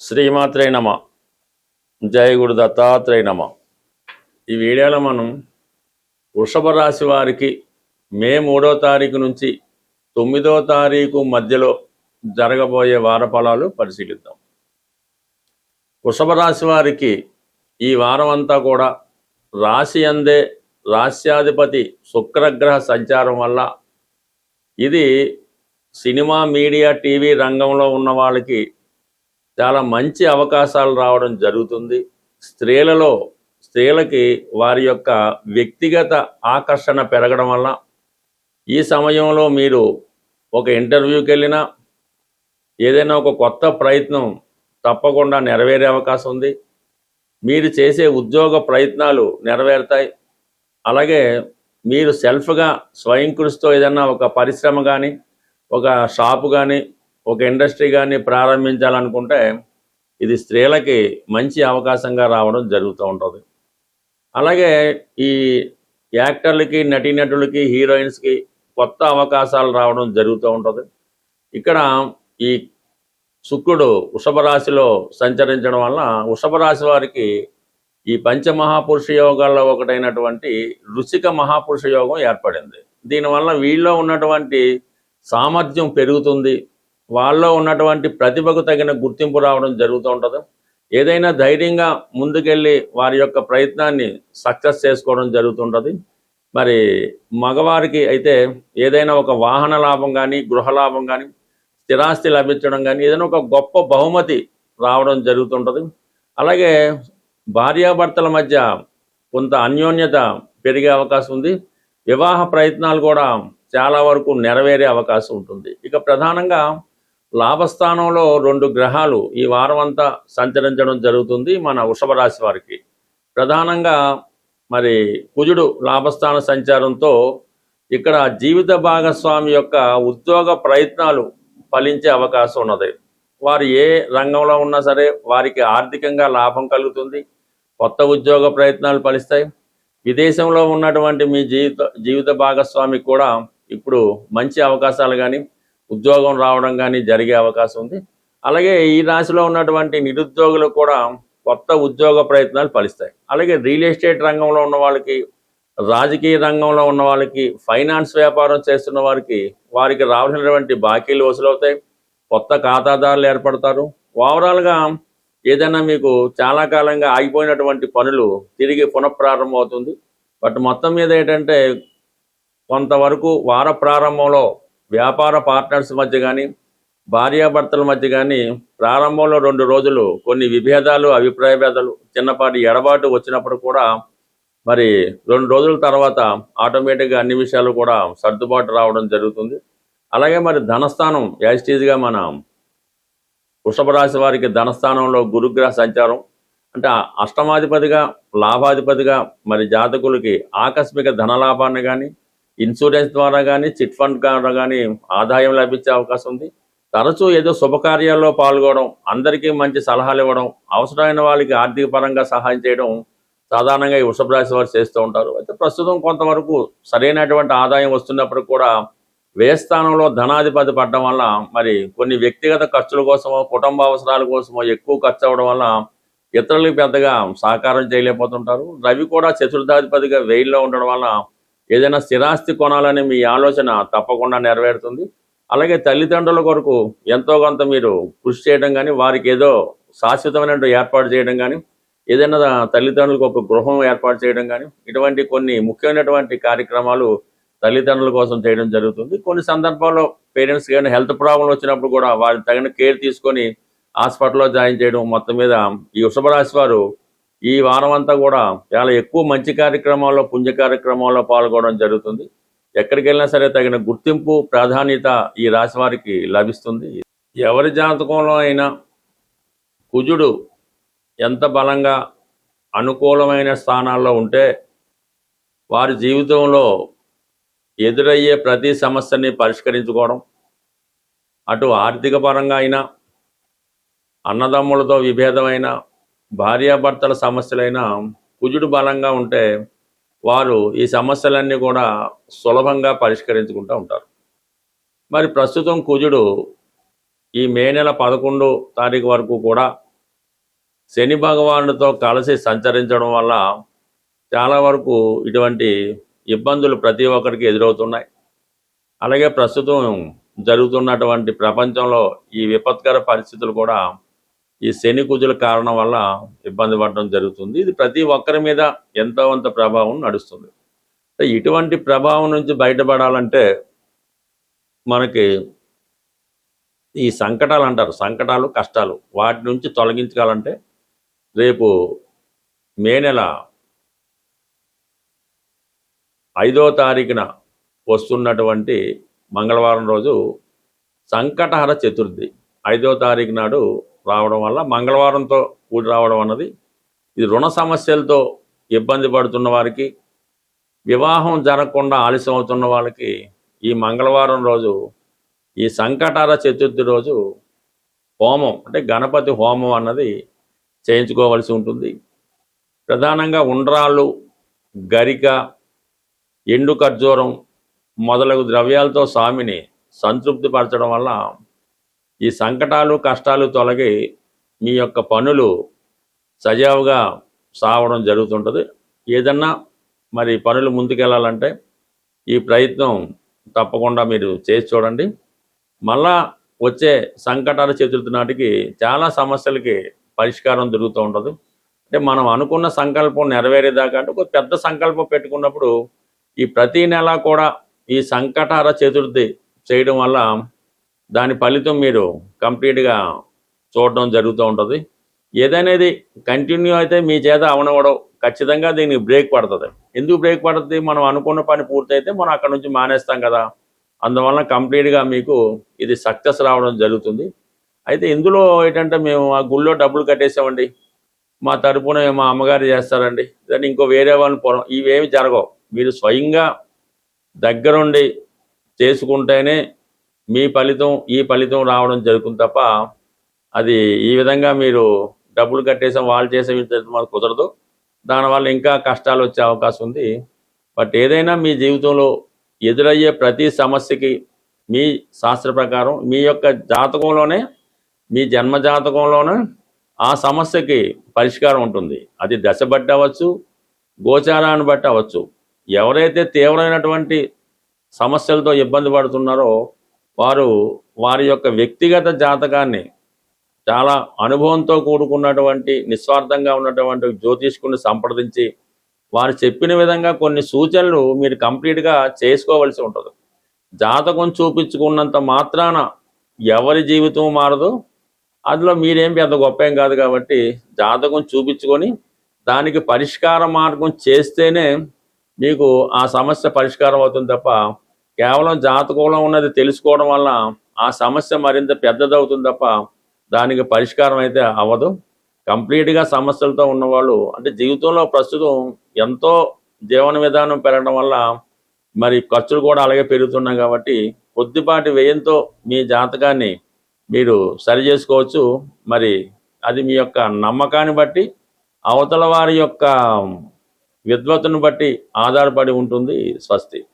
శ్రీమాత్రే నమ. జయ గురు దత్తాత్రేయ నమ. ఈ వీడియోలో మనం వృషభ రాశి వారికి మే 3వ తారీఖు నుంచి 9వ తారీఖు మధ్యలో జరగబోయే వార ఫలాలు పరిశీలిద్దాం. వృషభ రాశి వారికి ఈ వారం అంతా కూడా రాశి అందే రాశ్యాధిపతి శుక్రగ్రహ సంచారం వల్ల ఇది సినిమా, మీడియా, టీవీ రంగంలో ఉన్న వాళ్ళకి చాలా మంచి అవకాశాలు రావడం జరుగుతుంది. స్త్రీలకి వారి యొక్క వ్యక్తిగత ఆకర్షణ పెరగడం వల్ల ఈ సమయంలో మీరు ఒక ఇంటర్వ్యూకి వెళ్ళినా ఏదైనా ఒక కొత్త ప్రయత్నం తప్పకుండా నెరవేరే అవకాశం ఉంది. మీరు చేసే ఉద్యోగ ప్రయత్నాలు నెరవేరుతాయి. అలాగే మీరు సెల్ఫ్గా స్వయం కృషితో ఏదైనా ఒక పరిశ్రమ కానీ, ఒక షాపు కానీ, ఒక ఇండస్ట్రీ కానీ ప్రారంభించాలనుకుంటే ఇది స్త్రీలకి మంచి అవకాశంగా రావడం జరుగుతూ ఉంటుంది. అలాగే ఈ యాక్టర్లకి, నటీనటులకి, హీరోయిన్స్కి కొత్త అవకాశాలు రావడం జరుగుతూ ఉంటుంది. ఇక్కడ ఈ శుక్రుడు వృషభ రాశిలో సంచరించడం వల్ల వృషభ రాశి వారికి ఈ పంచమహాపురుష యోగాల్లో ఒకటైనటువంటి వృశ్చిక మహాపురుష యోగం ఏర్పడింది. దీనివల్ల వీళ్ళలో ఉన్నటువంటి సామర్థ్యం పెరుగుతుంది. వాళ్ళలో ఉన్నటువంటి ప్రతిభకు తగిన గుర్తింపు రావడం జరుగుతూ ఉంటుంది. ఏదైనా ధైర్యంగా ముందుకెళ్ళి వారి యొక్క ప్రయత్నాన్ని సక్సెస్ చేసుకోవడం జరుగుతుంటుంది. మరి మగవారికి అయితే ఏదైనా ఒక వాహన లాభం కానీ, గృహ లాభం కానీ, స్థిరాస్తి లభించడం కానీ, ఏదైనా ఒక గొప్ప బహుమతి రావడం జరుగుతుంటుంది. అలాగే భార్యాభర్తల మధ్య కొంత అన్యోన్యత పెరిగే అవకాశం ఉంది. వివాహ ప్రయత్నాలు కూడా చాలా వరకు నెరవేరే అవకాశం ఉంటుంది. ఇక ప్రధానంగా లాభస్థానంలో 2 గ్రహాలు ఈ వారం అంతా సంచరించడం జరుగుతుంది మన వృషభ రాశి వారికి. ప్రధానంగా మరి కుజుడు లాభస్థాన సంచారంతో ఇక్కడ జీవిత భాగస్వామి యొక్క ఉద్యోగ ప్రయత్నాలు ఫలించే అవకాశం ఉన్నది. వారు ఏ రంగంలో ఉన్నా సరే వారికి ఆర్థికంగా లాభం కలుగుతుంది. కొత్త ఉద్యోగ ప్రయత్నాలు ఫలిస్తాయి. విదేశంలో ఉన్నటువంటి మీ జీవిత భాగస్వామికి కూడా ఇప్పుడు మంచి అవకాశాలు కానీ, ఉద్యోగం రావడం కానీ జరిగే అవకాశం ఉంది. అలాగే ఈ రాశిలో ఉన్నటువంటి నిరుద్యోగులకు కూడా కొత్త ఉద్యోగ ప్రయత్నాలు ఫలిస్తాయి. అలాగే రియల్ ఎస్టేట్ రంగంలో ఉన్న వాళ్ళకి, రాజకీయ రంగంలో ఉన్న వాళ్ళకి, ఫైనాన్స్ వ్యాపారం చేస్తున్న వారికి రావాల్సినటువంటి బాకీలు వసూలవుతాయి. కొత్త ఖాతాదారులు ఏర్పడతారు. ఓవరాల్గా ఏదైనా మీకు చాలా కాలంగా ఆగిపోయినటువంటి పనులు తిరిగి పునఃప్రారంభం అవుతుంది. బట్ మొత్తం మీద ఏంటంటే కొంతవరకు వార ప్రారంభంలో వ్యాపార పార్ట్నర్స్ మధ్య కానీ, భార్యాభర్తల మధ్య కానీ ప్రారంభంలో 2 రోజులు కొన్ని విభేదాలు, అభిప్రాయ భేదాలు, చిన్నపాటి ఎడబాటు వచ్చినప్పుడు కూడా మరి 2 రోజుల తర్వాత ఆటోమేటిక్గా అన్ని విషయాలు కూడా సర్దుబాటు రావడం జరుగుతుంది. అలాగే మరి ధనస్థానం యాజిటీజ్గా మన వృషభ రాశి వారికి ధనస్థానంలో గురుగ్రహ సంచారం అంటే అష్టమాధిపతిగా, లాభాధిపతిగా మరి జాతకులకి ఆకస్మిక ధనలాభాన్ని కానీ, ఇన్సూరెన్స్ ద్వారా కానీ, చిట్ ఫండ్ ద్వారా కానీ ఆదాయం లభించే అవకాశం ఉంది. తరచూ ఏదో శుభకార్యాల్లో పాల్గొనడం, అందరికీ మంచి సలహాలు ఇవ్వడం, అవసరమైన వాళ్ళకి ఆర్థిక పరంగా సహాయం చేయడం సాధారణంగా ఈ వృషభ రాశి వారు చేస్తూ ఉంటారు. అయితే ప్రస్తుతం కొంతవరకు సరైనటువంటి ఆదాయం వస్తున్నప్పుడు కూడా వ్యయస్థానంలో ధనాధిపతి పడడం వల్ల మరి కొన్ని వ్యక్తిగత ఖర్చుల కోసమో, కుటుంబ అవసరాల కోసమో ఎక్కువ ఖర్చు అవ్వడం వల్ల ఇతరులకు పెద్దగా సహకారం చేయలేకపోతుంటారు. రవి కూడా చతుర్థాధిపతిగా వెయిల్లో ఉండడం వల్ల ఏదైనా స్థిరాస్తి కొనాలని మీ ఆలోచన తప్పకుండా నెరవేరుతుంది. అలాగే తల్లిదండ్రుల కొరకు ఎంతో కొంత మీరు కృషి చేయడం కానీ, వారికి ఏదో శాశ్వతమైన ఏర్పాటు చేయడం కానీ, ఏదైనా తల్లిదండ్రులకు ఒక గృహం ఏర్పాటు చేయడం కానీ, ఇటువంటి కొన్ని ముఖ్యమైనటువంటి కార్యక్రమాలు తల్లిదండ్రుల కోసం చేయడం జరుగుతుంది. కొన్ని సందర్భాల్లో పేరెంట్స్ కానీ హెల్త్ ప్రాబ్లం వచ్చినప్పుడు కూడా వారికి తగిన కేర్ తీసుకొని హాస్పిటల్లో జాయిన్ చేయడం. మొత్తం మీద ఈ వృషభ రాశి వారు ఈ వారం అంతా కూడా చాలా ఎక్కువ మంచి కార్యక్రమాల్లో, పుణ్య కార్యక్రమాల్లో పాల్గొనడం జరుగుతుంది. ఎక్కడికి వెళ్ళినా సరే తగిన గుర్తింపు, ప్రాధాన్యత ఈ రాశి వారికి లభిస్తుంది. ఎవరి జాతకంలో అయినా కుజుడు ఎంత బలంగా అనుకూలమైన స్థానాల్లో ఉంటే వారి జీవితంలో ఎదురయ్యే ప్రతి సమస్యని పరిష్కరించుకోవడం, అటు ఆర్థిక పరంగా అయినా, అన్నదమ్ములతో విభేదమైన, భార్యాభర్తల సమస్యలైనా కుజుడు బలంగా ఉంటే వారు ఈ సమస్యలన్నీ కూడా సులభంగా పరిష్కరించుకుంటూ ఉంటారు. మరి ప్రస్తుతం కుజుడు ఈ మే నెల 11వ తారీఖు వరకు కూడా శని భగవానుడితో కలిసి సంచరించడం వల్ల చాలా వరకు ఇటువంటి ఇబ్బందులు ప్రతి ఒక్కరికి ఎదురవుతున్నాయి. అలాగే ప్రస్తుతం జరుగుతున్నటువంటి ప్రపంచంలో ఈ విపత్కర పరిస్థితులు కూడా ఈ శని కుజుల కారణం వల్ల ఇబ్బంది పడడం జరుగుతుంది. ఇది ప్రతి ఒక్కరి మీద ఎంతో కొంత ప్రభావం నడుస్తుంది. ఇటువంటి ప్రభావం నుంచి బయటపడాలంటే మనకి ఈ సంకటాలు అంటారు, సంకటాలు కష్టాలు, వాటి నుంచి తొలగించాలంటే రేపు మే నెల 5వ తారీఖున వస్తున్నటువంటి మంగళవారం రోజు సంకటహర చతుర్థి 5వ తారీఖు నాడు రావడం వల్ల మంగళవారంతో కూడి రావడం అన్నది ఇది రుణ సమస్యలతో ఇబ్బంది పడుతున్న వారికి, వివాహం జరగకుండా ఆలస్యం అవుతున్న వాళ్ళకి ఈ మంగళవారం రోజు ఈ సంకటహర చతుర్థి రోజు హోమం అంటే గణపతి హోమం అన్నది చేయించుకోవాల్సి ఉంటుంది. ప్రధానంగా ఉండ్రాళ్ళు, గరిక, ఎండు ఖర్జూరం మొదలగు ద్రవ్యాలతో స్వామిని సంతృప్తిపరచడం వల్ల ఈ సంకటాలు కష్టాలు తొలగి మీ యొక్క పనులు సజావుగా సాగడం జరుగుతుంటుంది. ఏదన్నా మరి పనులు ముందుకెళ్ళాలంటే ఈ ప్రయత్నం తప్పకుండా మీరు చేసి చూడండి. మళ్ళా వచ్చే సంకటాల చతుర్థి నాటికి చాలా సమస్యలకి పరిష్కారం దొరుకుతూ ఉంటుంది. అంటే మనం అనుకున్న సంకల్పం నెరవేరేదాకా అంటే ఒక పెద్ద సంకల్పం పెట్టుకున్నప్పుడు ఈ ప్రతి నెల కూడా ఈ సంకటహర చతుర్థి చేయడం వల్ల దాని ఫలితం మీరు కంప్లీట్గా చూడడం జరుగుతూ ఉంటుంది. ఏదనేది కంటిన్యూ అయితే మీ చేత అవనవడం ఖచ్చితంగా దీనికి బ్రేక్ పడుతుంది. ఎందుకు బ్రేక్ పడుతుంది? మనం అనుకున్న పని పూర్తయితే మనం అక్కడ నుంచి మానేస్తాం కదా, అందువల్ల కంప్లీట్గా మీకు ఇది సక్సెస్ రావడం జరుగుతుంది. అయితే ఇందులో ఏంటంటే మేము ఆ గుళ్ళో డబ్బులు కట్టేసామండి, మా తరపున మా అమ్మగారు చేస్తారండి, దాన్ని ఇంకో వేరే వాళ్ళని పొలం, ఇవేమి జరగవు. మీరు స్వయంగా దగ్గరుండి చేసుకుంటేనే మీ ఫలితం ఈ ఫలితం రావడం జరుగుతుంది తప్ప అది ఈ విధంగా మీరు డబ్బులు కట్టేసాం వాళ్ళు చేసే మాకు కుదరదు. దానివల్ల ఇంకా కష్టాలు వచ్చే అవకాశం ఉంది. బట్ ఏదైనా మీ జీవితంలో ఎదురయ్యే ప్రతి సమస్యకి మీ శాస్త్ర ప్రకారం మీ యొక్క జాతకంలోనే, మీ జన్మ జాతకంలోనే ఆ సమస్యకి పరిష్కారం ఉంటుంది. అది దశ బట్టి అవ్వచ్చు, గోచారాన్ని బట్టి అవ్వచ్చు. ఎవరైతే తీవ్రమైనటువంటి సమస్యలతో ఇబ్బంది పడుతున్నారో వారు వారి యొక్క వ్యక్తిగత జాతకాన్ని చాలా అనుభవంతో కూడుకున్నటువంటి నిస్వార్థంగా ఉన్నటువంటి జ్యోతిష్కుని సంప్రదించి వారు చెప్పిన విధంగా కొన్ని సూచనలు మీరు కంప్లీట్గా చేసుకోవలసి ఉంటుంది. జాతకం చూపించుకున్నంత మాత్రాన ఎవరి జీవితం మారదు, అందులో మీరేం పెద్ద గొప్ప ఏం కాదు. కాబట్టి జాతకం చూపించుకొని దానికి పరిష్కార మార్గం చేస్తేనే మీకు ఆ సమస్య పరిష్కారం అవుతుంది తప్ప కేవలం జాతకంలో ఉన్నది తెలుసుకోవడం వల్ల ఆ సమస్య మరింత పెద్దదవుతుంది తప్ప దానికి పరిష్కారం అయితే అవ్వదు. కంప్లీట్గా సమస్యలతో ఉన్నవాళ్ళు అంటే జీవితంలో ప్రస్తుతం ఎంతో జీవన విధానం పెరగడం వల్ల మరి ఖర్చులు కూడా అలాగే పెరుగుతున్నాయి. కాబట్టి కొద్దిపాటి వ్యయంతో మీ జాతకాన్ని మీరు సరి చేసుకోవచ్చు. మరి అది మీ యొక్క నమ్మకాన్ని బట్టి, అవతల వారి యొక్క విద్వత్తును బట్టి ఆధారపడి ఉంటుంది. స్వస్తి.